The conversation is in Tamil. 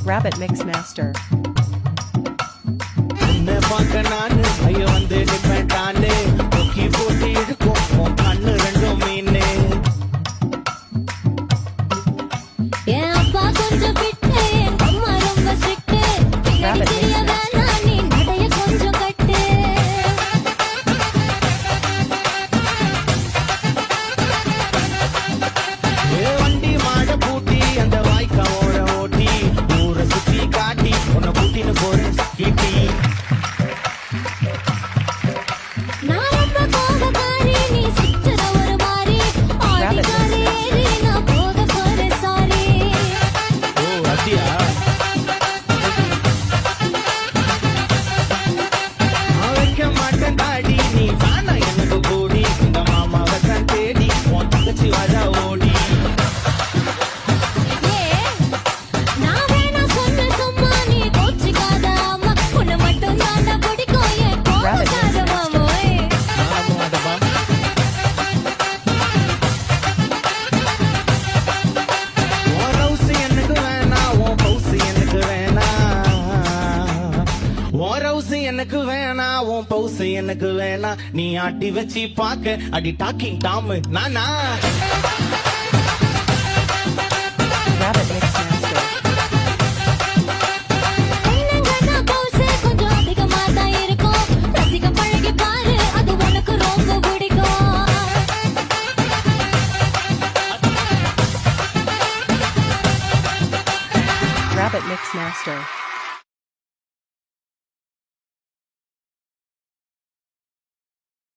Rabbit Mix Master. உன்னை பார்க்க நானு ஐயோ வந்து நிப்பேன் தானே தூக்கி போட்டு இருக்கும் உன் கண்ணு ரெண்டும் மீனு என் அப்பா கொஞ்சம் பிட்டு என் அம்மா ரொம்ப ஸ்ட்ரிக்ட் பின்னாடி தெரிய வேணாம் நீ நடைய கொஞ்சம் கட்டு வண்டி மாட பூட்டி அந்த வாய்க்காவோட ஓட்டி ஊரை சுத்தி காட்டி உன்னை கூட்டின்னு போறேன் கிட்டி நான் ரொம்ப கோபக்காரி நீ சிச்சத ஒரு மாதிரி ஆடிக்காரி ஏறி நான் போக போறேன் சாரி ஓ அப்படியா வைக்க மாட்டேன் தாடி நீ தானா எனக்கு கூடி இந்த மாமாவை தான் தேடி உன் தங்கச்சி வாழா ஓடி நான் வேணா சொன்ன சும்மா நீ கோச்சிக்காத அம்மா உன்னை மட்டும் தாண்டா பிடிக்கும் என் கோபக்கார மாமோய் எனக்கு வேணாம் உன் பவுசு எனக்கு வேணாம் நீ ஆட்டி வச்சு பாக்க அடி டாக்கிங் டாம் நானா Rabbit Mix Master. என்னங்கன்னா பவுசு கொஞ்சம் அதிகமா தான் இருக்கும் ரசிக்க பழகி பாரு அது உனக்கு ரொம்ப பிடிக்கும் Rabbit Mix Master.